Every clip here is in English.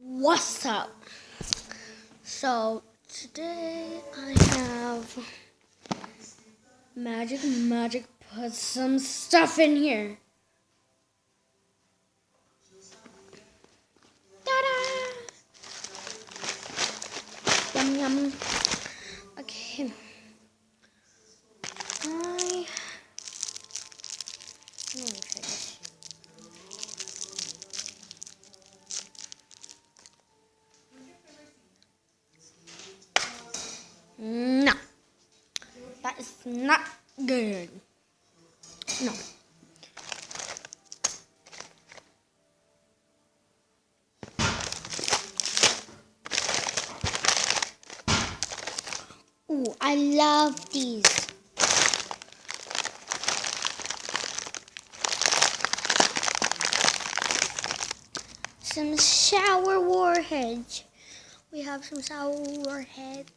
What's up? So today I have Magic put some stuff in here. Ta-da! Yum yum. Okay. Let me try this. No, that is not good. No. Ooh, I love these. Some sour warheads. We have some sour warheads.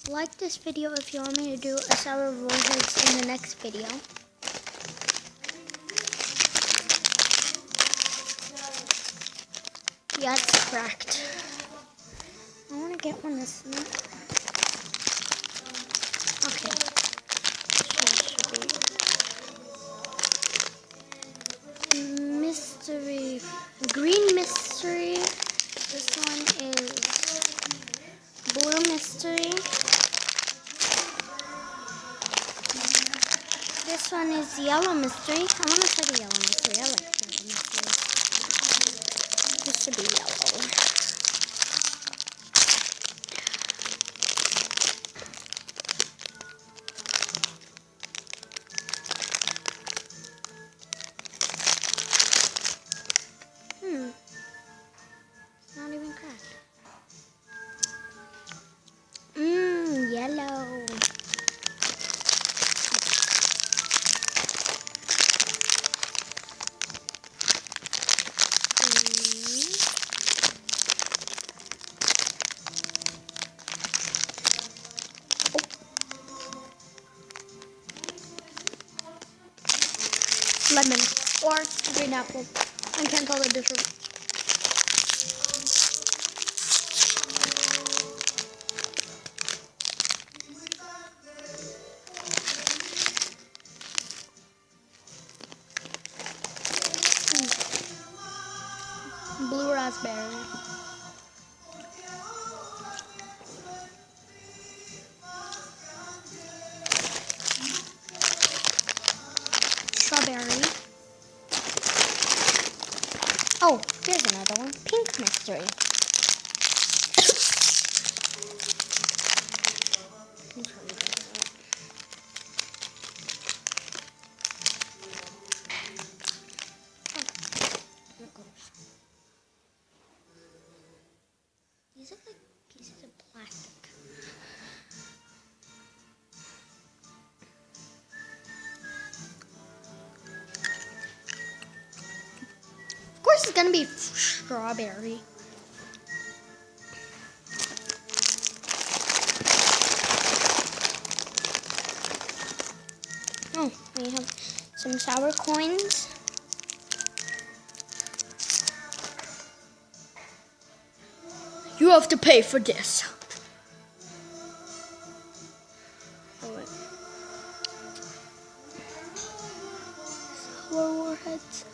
Like this video if you want me to do a sour warheads in the next video. Yeah, it's cracked. I want to get one that's not cracked. Okay. Mystery. Green mystery. This one is blue mystery. This one is yellow mystery. I want to try the yellow mystery. I like yellow mystery. This should be yellow. Not even cracked. Yellow. Lemon or green apple. I can't tell the difference. Blue raspberry. Strawberry. Oh, here's another one. Pink mystery. These look like pieces of plastic. Of course it's gonna be strawberry. Oh, we have some sour coins. You have to pay for this. Oh, wait. Sour warheads.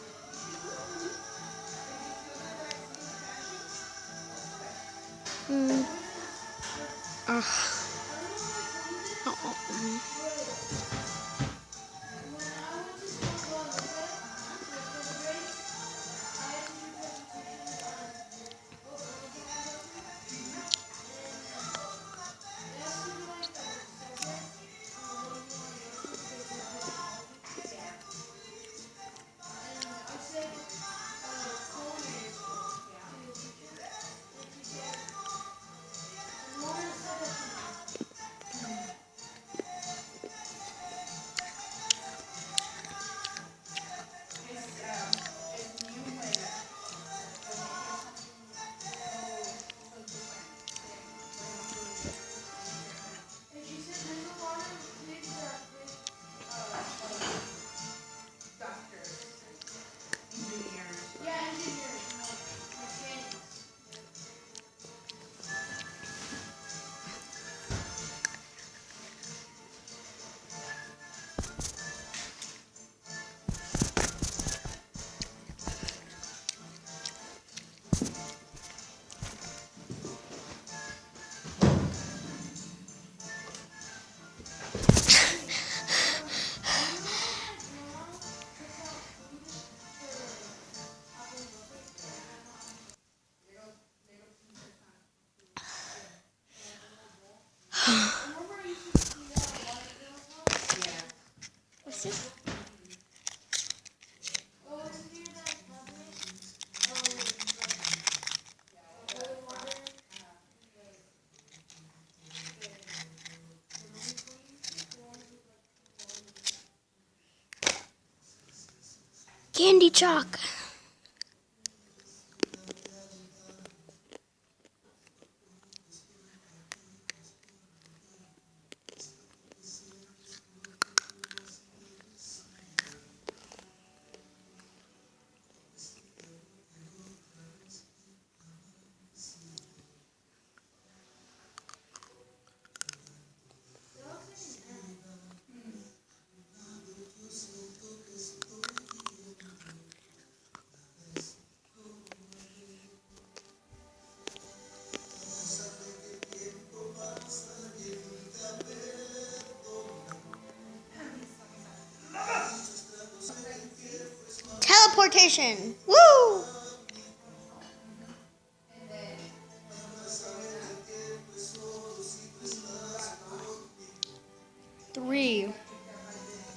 candy chalk. Teleportation. Woo! Three,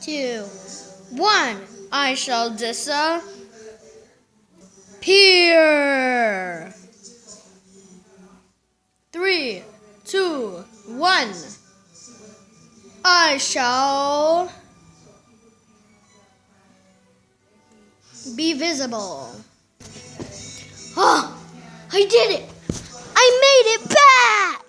2, 1. I shall disappear. 3, 2, 1. I shall be visible. Oh, I did it! I made it back!